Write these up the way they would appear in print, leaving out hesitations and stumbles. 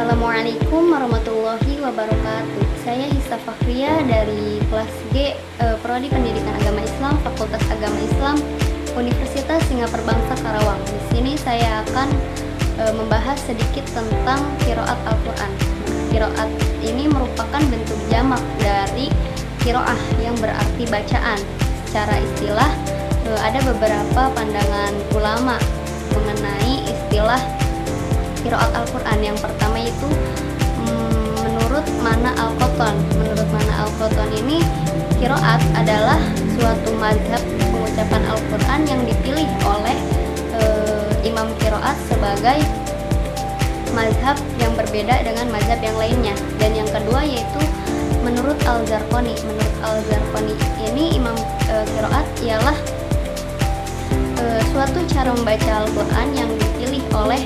Assalamualaikum warahmatullahi wabarakatuh. Saya Hisa Fakhria dari kelas G, Prodi Pendidikan Agama Islam, Fakultas Agama Islam, Universitas Singapura Bangsa Karawang. Di sini saya akan membahas sedikit tentang qiraat Al-Quran. Qiraat ini merupakan bentuk jamak dari qiraah yang berarti bacaan. Secara istilah, ada beberapa pandangan ulama mengenai istilah qiraat Al-Quran. Yang pertama itu menurut Mana Al-Qattan. Menurut Mana Al-Qattan ini qiraat adalah suatu mazhab pengucapan Al-Quran yang dipilih oleh imam qiraat sebagai mazhab yang berbeda dengan mazhab yang lainnya. Dan yang kedua yaitu menurut Al-Zarqani. Menurut Al-Zarqani ini imam qiraat ialah suatu cara membaca Al-Quran yang dipilih oleh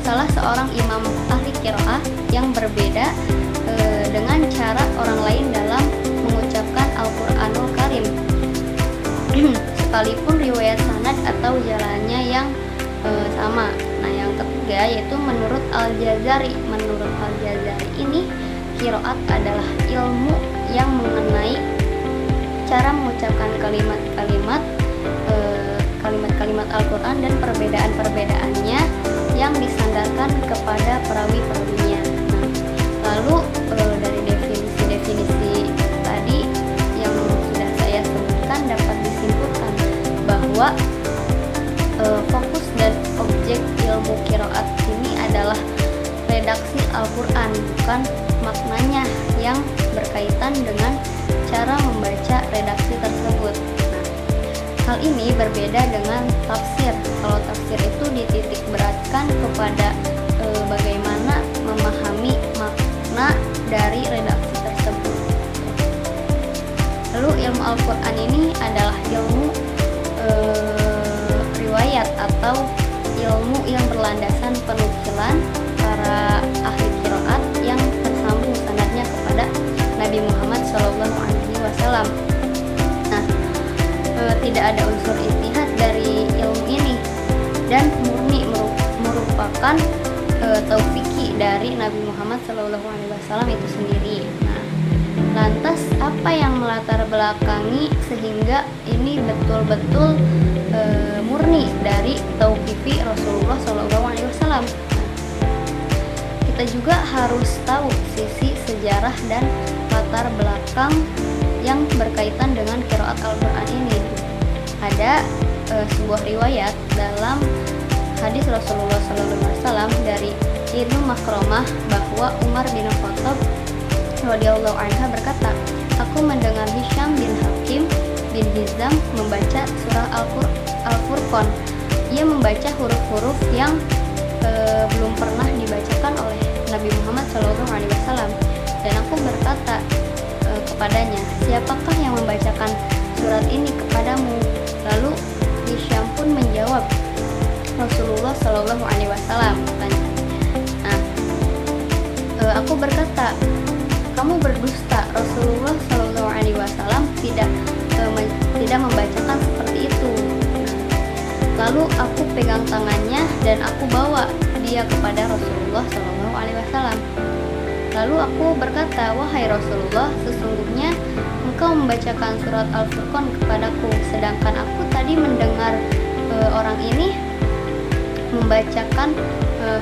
salah seorang imam ahli qiraah yang berbeda dengan cara orang lain dalam mengucapkan Al-Quranul Karim, sekalipun riwayat sanad atau jalannya yang sama. Nah, yang ketiga yaitu menurut Al-Jazari. Menurut Al-Jazari ini qiraat adalah ilmu yang mengenai cara mengucapkan kalimat-kalimat Al-Quran dan perbedaan-perbedaannya yang disandarkan kepada perawi-perawinya. Nah, lalu dari definisi-definisi tadi yang sudah saya sebutkan dapat disimpulkan bahwa fokus dan objek ilmu qiraat ini adalah redaksi Al-Quran, bukan maknanya yang berkaitan dengan cara membaca redaksi tersebut. Hal ini berbeda dengan tafsir. Kalau tafsir itu dititik beratkan kepada bagaimana memahami makna dari redaksi tersebut. Lalu ilmu Al-Quran ini adalah ilmu riwayat atau ilmu yang berlandasan penukilan para ahli qiraat yang tersambung sanadnya kepada Nabi Muhammad SAW. Tidak ada unsur ijtihad dari ilmu ini dan murni merupakan taufiki dari Nabi Muhammad SAW itu sendiri. Nah, lantas apa yang melatar belakangi sehingga ini betul-betul murni dari taufiki Rasulullah SAW? Kita juga harus tahu sisi sejarah dan latar belakang yang berkaitan dengan qiraat Al-Quran ini. Ada sebuah riwayat dalam hadis Rasulullah SAW dari Ibnu Makromah bahwa Umar bin Khattab radhiyallahu anhu berkata, "Aku mendengar Hisham bin Hakim bin Hizam membaca surah Al-Furqan. Ia membaca huruf-huruf yang belum pernah dibacakan oleh Nabi Muhammad SAW. Dan aku berkata kepadanya, siapakah yang membacakan surat ini kepadamu? Lalu Hisham pun menjawab, Rasulullah SAW. Nah, aku berkata, kamu berdusta. Rasulullah SAW tidak membacakan seperti itu. Lalu aku pegang tangannya dan aku bawa dia kepada Rasulullah SAW. Lalu aku berkata, wahai Rasulullah, sesungguhnya engkau membacakan surat Al-Furqan kepadaku, sedangkan aku tadi mendengar orang ini membacakan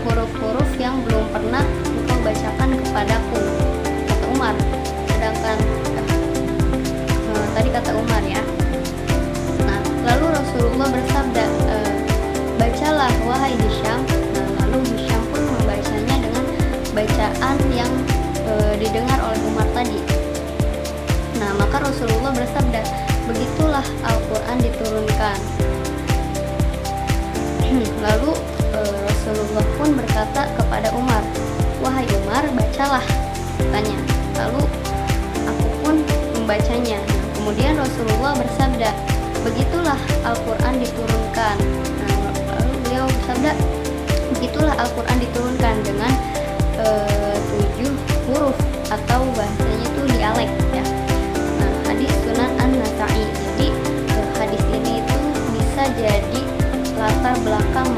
huruf-huruf yang belum pernah engkau bacakan kepadaku, kata Umar. Sedangkan tadi kata Umar ya. Nah, lalu Rasulullah bersabda, bacalah wahai Hisham. Nah, lalu Hisham pun membacanya dengan bacaan yang didengar oleh Umar tadi. Nah, maka Rasulullah bersabda, begitulah Al-Quran diturunkan. Lalu Rasulullah pun berkata kepada Umar, wahai Umar, bacalah, katanya. Lalu aku pun membacanya. Kemudian Rasulullah bersabda, begitulah Al-Quran diturunkan. Nah, lalu beliau bersabda, begitulah Al-Quran diturunkan dengan 7 huruf atau bahasanya itu dialek ya. Nah, hadis Sunan An-Nasa'i. Jadi hadis ini itu bisa jadi latar belakang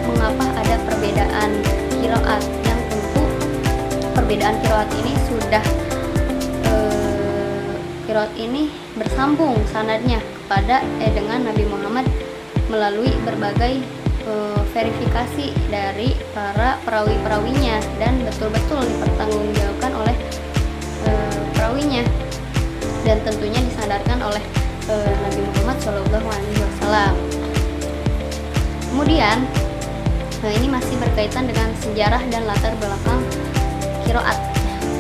mengapa ada perbedaan qiraat. Yang perbedaan qiraat ini sudah qiraat ini bersambung sanadnya kepada dengan Nabi Muhammad melalui berbagai verifikasi dari para perawi-perawinya dan betul-betul dipertanggungjawabkan oleh perawinya dan tentunya disandarkan oleh Nabi Muhammad SAW. Kemudian ini masih berkaitan dengan sejarah dan latar belakang qiraat.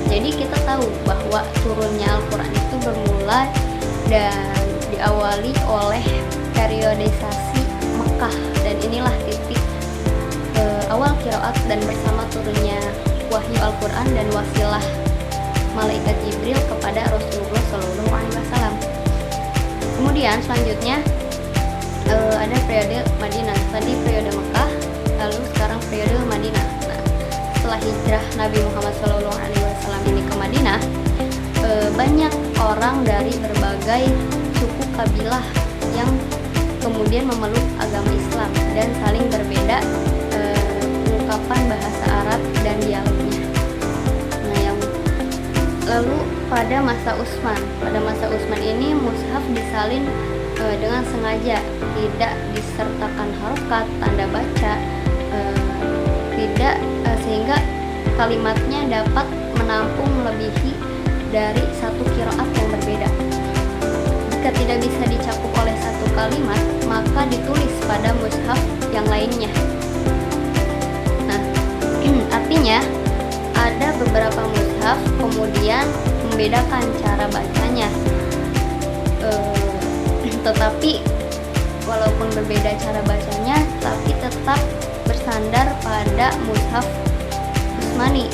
Jadi kita tahu bahwa turunnya Al-Quran itu bermula dan diawali oleh periodisasi Mekah, dan inilah titik awal qiraat dan bersama turunnya wahyu Al-Quran dan wasilah malaikat Jibril kepada Rasulullah SAW. Kemudian selanjutnya ada periode Madinah. Tadi periode Mekah, lalu sekarang periode Madinah. Nah, setelah hijrah Nabi Muhammad SAW ini ke Madinah, banyak orang dari berbagai suku kabilah yang kemudian memeluk agama Islam dan saling berbeda ungkapan bahasa Arab dan dialeknya. Nah, yang lalu pada masa Utsman ini mushaf disalin dengan sengaja, tidak disertakan harokat tanda baca, sehingga kalimatnya dapat menampung melebihi dari satu qiraat yang berbeda. Jika tidak bisa dicakup oleh satu kalimat, maka ditulis pada mushaf yang lainnya. Nah, artinya ada beberapa mushaf kemudian membedakan cara bacanya, tetapi walaupun berbeda cara bacanya, tapi tetap bersandar pada mushaf Utsmani.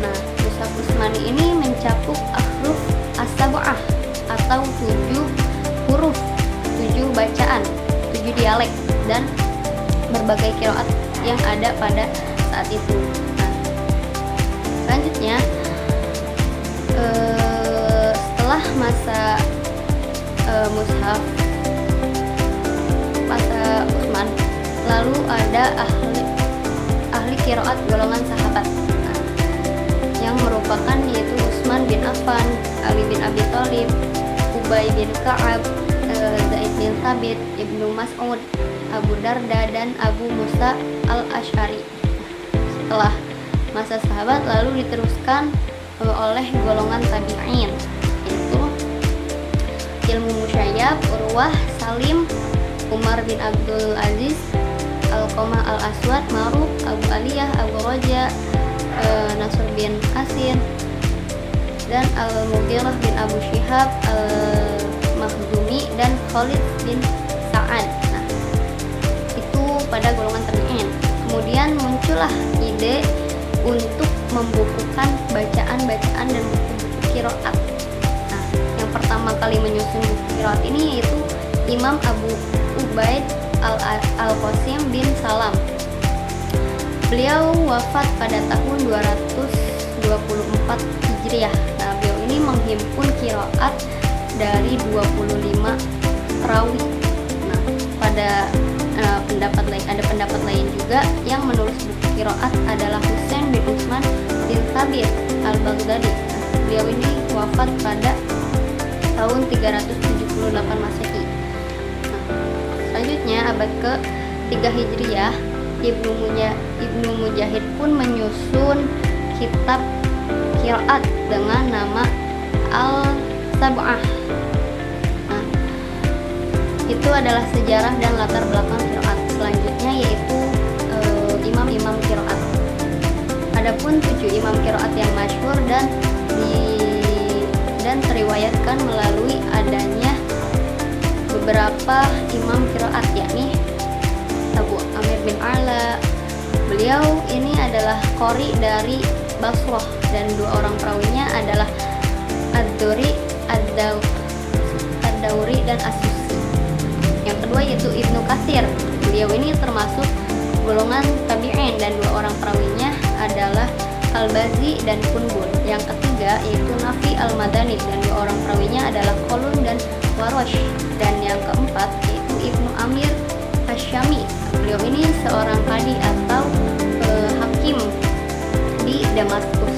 Nah, mushaf Utsmani ini mencakup ahruf as-sab'ah atau 7 huruf, 7 bacaan, 7 dialek dan berbagai qiraat yang ada pada saat itu. Nah, selanjutnya setelah masa mushaf masa Utsman, lalu ada ahli qiraat golongan sahabat, yang merupakan yaitu Utsman bin Affan, Ali bin Abi Thalib, Ubay bin Ka'ab, Zaid bin Thabit, Ibnu Mas'ud, Abu Darda, dan Abu Musa al-Asy'ari. Setelah masa sahabat lalu diteruskan oleh golongan tabi'in, yaitu Ilmu Musyayyab, Urwah, Salim, Umar bin Abdul Aziz, Alqamah al-Aswad, Ma'ruf, Abu Aliyah, Abu Raja, Nasr bin Asin, dan Al-Mughirah bin Abu Syihab, Al-Makhzumi, dan Khalid bin Sa'ad. Nah, itu pada golongan tabi'in. Kemudian muncullah ide untuk membukukan bacaan-bacaan dan buku-buku qiraat. Nah, yang pertama kali menyusun buku qiraat ini yaitu Imam Abu Ubaid Al-Qasim bin Salam. Beliau wafat pada tahun 224 Hijriah. Nah, beliau ini menghimpun qiraat dari 25 perawi. Nah, pada pendapat lain juga yang menulis buku qiraat adalah Husain bin Utsman bin Thabit al-Baghdadi. Nah, beliau ini wafat pada tahun 378 Masehi. Nah, selanjutnya abad ke-3 Hijriah, Ibnu Mujahid pun menyusun kitab qiraat dengan nama Al-Sab'ah. Nah, itu adalah sejarah dan latar belakang qiraat. Selanjutnya yaitu imam-imam qiraat. Adapun 7 imam qiraat yang masyhur dan teriwayatkan melalui adanya beberapa imam qiraat, yakni Abu Amir bin Ala. Beliau ini adalah qori dari Basrah dan dua orang perawinya adalah Ad-Duri, Ad-Dauri, dan As-Susi. Yang kedua yaitu Ibnu Katsir. Beliau ini termasuk golongan tabi'in dan dua orang perawinya adalah Al-Bazi dan Kunbul. Yang ketiga yaitu Nafi Al-Madani dan dua orang perawinya adalah Qalun dan Warosh. Dan yang keempat yaitu Ibnu Amir Asy-Syami. Beliau ini seorang qadi atau hakim di Damaskus.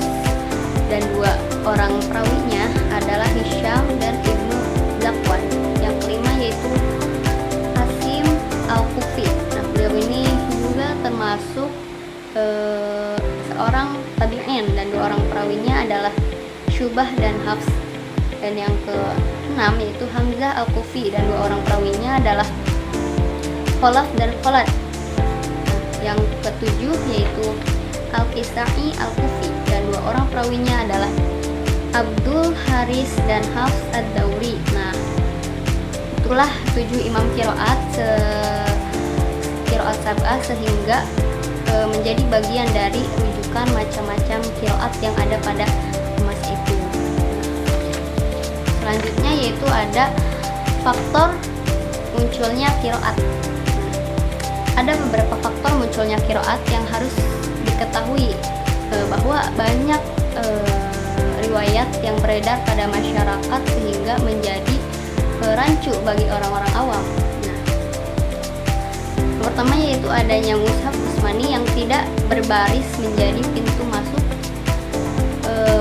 termasuk seorang tabi'in, dan 2 orang perawinya adalah Syubah dan Hafs. Dan yang ke-6 yaitu Hamzah al-Kufi, dan 2 orang perawinya adalah Khalaf dan Khalad. Yang ke-7 yaitu Al-Kisai al-Kufi, dan 2 orang perawinya adalah Abdul Haris dan Hafs ad-Dauri. Nah, itulah 7 imam qiraat qiraat sab'ah, sehingga menjadi bagian dari rujukan macam-macam qiraat yang ada pada emas itu. Selanjutnya yaitu ada faktor munculnya qiraat. Ada beberapa faktor munculnya qiraat yang harus diketahui, bahwa banyak riwayat yang beredar pada masyarakat sehingga menjadi rancu bagi orang-orang awam. Nah, yang pertama yaitu adanya mushaf Utsmani yang tidak berbaris menjadi pintu masuk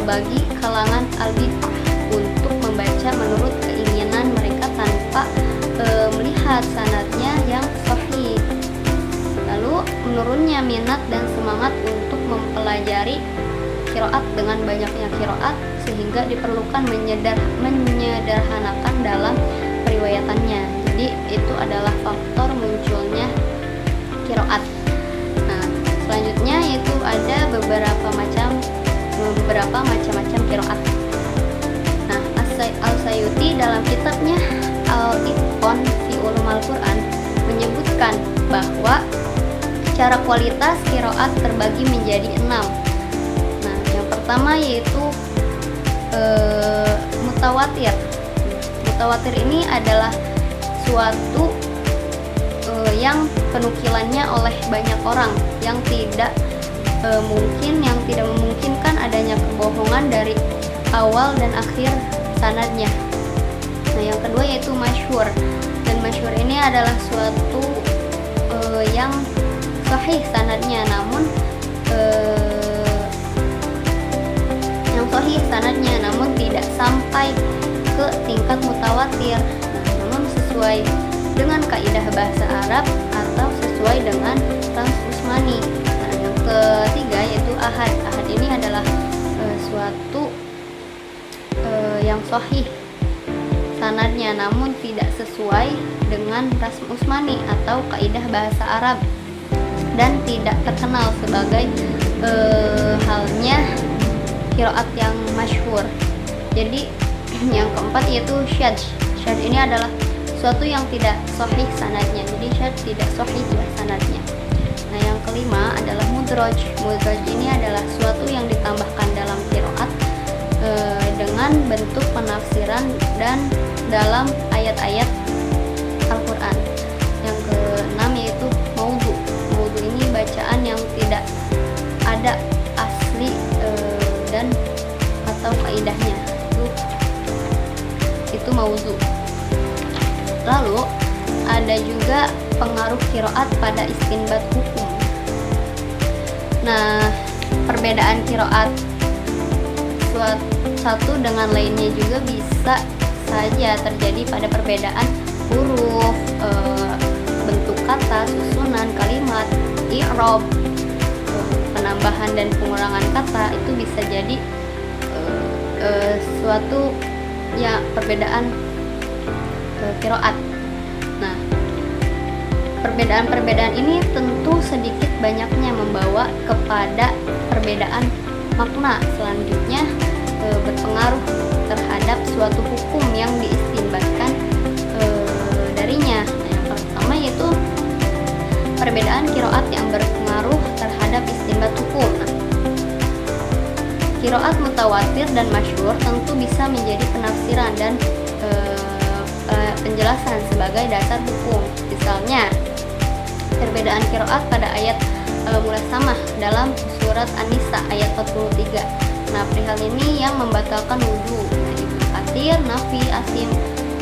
bagi kalangan al-bid'ah untuk membaca menurut keinginan mereka tanpa melihat sanadnya yang sahih. Lalu menurunnya minat dan semangat untuk mempelajari qiraat dengan banyaknya qiraat, sehingga diperlukan menyederhanakan dalam periwayatannya. Jadi itu adalah faktor munculnya qiraat. Nah, selanjutnya yaitu ada beberapa macam-macam qiraat. Nah, Al-Sayuti dalam kitabnya Al-Itqan fi Ulum Al-Quran menyebutkan bahwa secara kualitas qiraat terbagi menjadi 6. Nah, yang pertama yaitu mutawatir. Mutawatir ini adalah suatu yang penukilannya oleh banyak orang, yang tidak memungkinkan adanya kebohongan dari awal dan akhir sanadnya. Nah, yang kedua yaitu masyhur. Dan masyhur ini adalah suatu yang sahih sanadnya, namun tidak sampai ke tingkat mutawatir. Nah, namun sesuai dengan kaidah bahasa Arab atau sesuai dengan Trans Utsmani. Nah, yang ketiga yaitu ahad. Ahad ini adalah suatu yang sahih sanadnya, namun tidak sesuai dengan Rasm Utsmani atau kaidah bahasa Arab, dan tidak terkenal sebagai halnya qiraat yang masyhur. Jadi yang keempat yaitu syadz. Syadz ini adalah suatu yang tidak sahih sanadnya. Jadi syadz tidak sahih sanadnya. Nah, yang kelima adalah mudraj. Mudraj ini adalah suatu yang ditambahkan dalam qiraat dengan bentuk penafsiran dan dalam ayat-ayat Al-Quran. Yang keenam yaitu maudhu. Maudhu ini bacaan yang tidak ada asli dan atau kaidahnya. Itu maudhu. Lalu ada juga pengaruh qiraat pada istinbat hukum. Nah, perbedaan qiraat satu dengan lainnya juga bisa saja terjadi pada perbedaan huruf, bentuk kata, susunan kalimat, i'rab, penambahan dan pengurangan kata. Itu bisa jadi suatu ya perbedaan qiraat. Nah, perbedaan-perbedaan ini tentu sedikit banyaknya membawa kepada perbedaan makna. Selanjutnya berpengaruh terhadap suatu hukum yang diistinbatkan darinya. Nah, yang pertama yaitu perbedaan qiraat yang berpengaruh terhadap istinbat hukum. Nah, qiraat mutawatir dan masyhur tentu bisa menjadi penafsiran dan penjelasan sebagai dasar hukum. Misalnya, perbedaan qiraat pada ayat Mulasamah dalam surat An-Nisa ayat 43. Nah, perihal ini yang membatalkan wudhu. Nah, Ibnu Katsir, Nafi, Asim,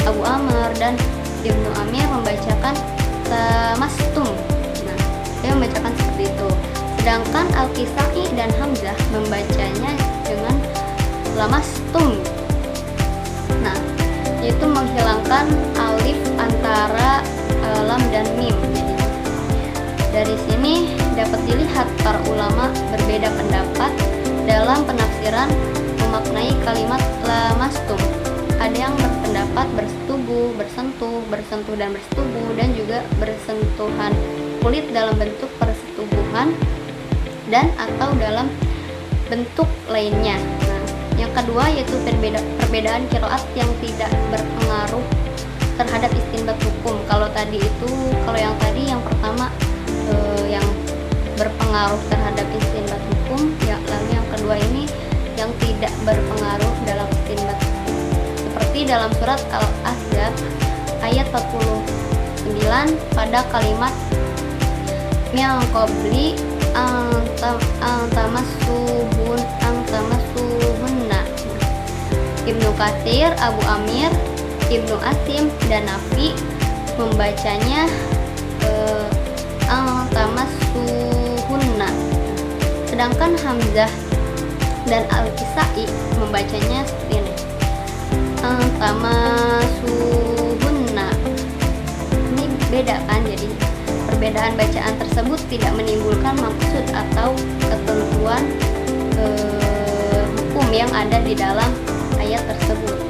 Abu Amr, dan Ibnu Amir membacakan tamastum. Nah, dia membacakan seperti itu. Sedangkan Al-Kisai dan Hamzah membacanya dengan lamastum. Nah, yaitu menghilangkan alif antara lam dan mim. Jadi, dari sini dapat dilihat para ulama berbeda pendapat dalam penafsiran memaknai kalimat lamastum. Ada yang berpendapat bersetubuh, bersentuh dan bersetubuh, dan juga bersentuhan kulit dalam bentuk persetubuhan dan atau dalam bentuk lainnya. Nah, yang kedua yaitu perbedaan qiraat yang tidak berpengaruh terhadap istinbat hukum. Kalau yang tadi yang pertama yang berpengaruh terhadap istinbat hukum, ya, lalu yang kedua ini yang tidak berpengaruh dalam istinbat hukum. Seperti dalam surat Al-Ahzab ayat 49 pada kalimat yang qabli tamassuhunna. Ibnu Katsir, Abu Amir, Ibnu Asim, dan Nafi membacanya tamassuhunna. Sedangkan Hamzah dan Al-Kisai membacanya seperti ini, tamassuhunna. Ini beda kan, jadi perbedaan bacaan tersebut tidak menimbulkan maksud atau ketentuan hukum yang ada di dalam ayat tersebut.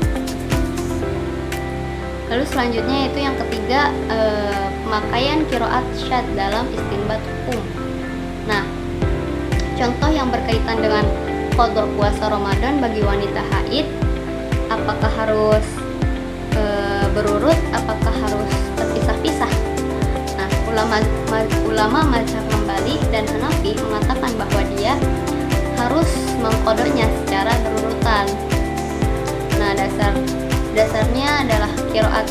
Lalu selanjutnya itu yang ketiga, pemakaian qiraat syadz dalam istinbat hukum. Nah, contoh yang berkaitan dengan qada puasa Ramadan bagi wanita haid, apakah harus berurut, apakah harus terpisah-pisah? Nah, ulama mazhab Hambali dan Hanafi mengatakan bahwa dia harus mengqadanya secara berurutan. Nah, dasarnya adalah qiraat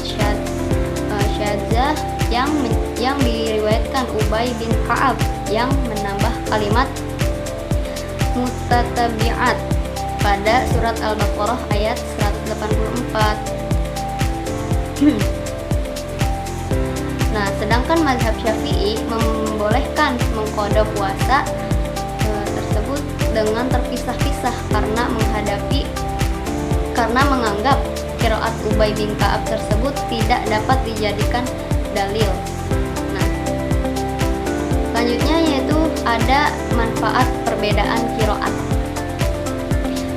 syadzah yang diriwayatkan Ubay bin Ka'ab yang menambah kalimat mutatabi'at pada surat Al-Baqarah ayat 184. Nah, sedangkan mazhab Syafi'i membolehkan mengqada puasa tersebut dengan terpisah-pisah karena menganggap qiraat Ubay bin Ka'ab tersebut tidak dapat dijadikan dalil. Nah, selanjutnya yaitu ada manfaat perbedaan qiraat.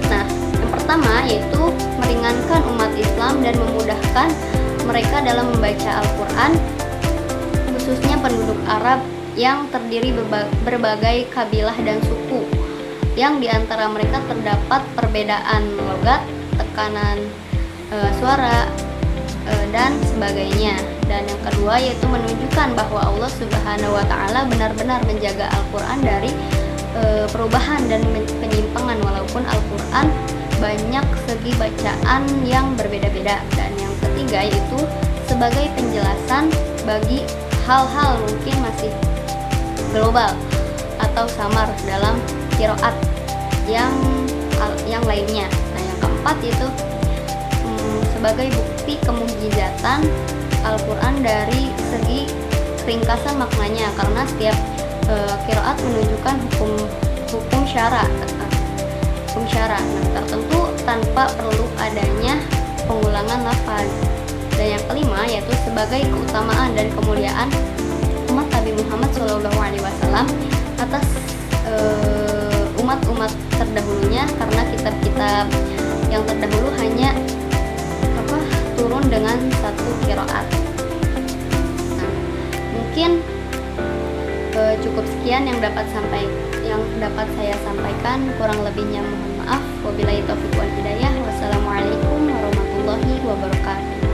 Nah, yang pertama yaitu meringankan umat Islam dan memudahkan mereka dalam membaca Al-Quran, khususnya penduduk Arab yang terdiri berbagai kabilah dan suku, yang diantara mereka terdapat perbedaan logat, tekanan suara, dan sebagainya. Dan yang kedua yaitu menunjukkan bahwa Allah Subhanahu wa Ta'ala benar-benar menjaga Al-Quran dari perubahan dan penyimpangan, walaupun Al-Quran banyak segi bacaan yang berbeda-beda. Dan yang ketiga yaitu sebagai penjelasan bagi hal-hal mungkin masih global atau samar dalam qiraat yang lainnya. Nah, yang keempat yaitu sebagai bukti kemukjizatan Al-Quran dari segi ringkasan maknanya, karena setiap qiraat menunjukkan hukum syara tertentu tanpa perlu adanya pengulangan lafaz. Dan yang kelima yaitu sebagai keutamaan dan kemuliaan umat Nabi Muhammad SAW atas umat-umat terdahulunya, karena kitab-kitab yang terdahulu hanya turun dengan satu qiraat. Nah, mungkin cukup sekian yang dapat saya sampaikan. Kurang lebihnya mohon maaf. Wabillahi taufiq wal hidayah. Wassalamualaikum warahmatullahi wabarakatuh.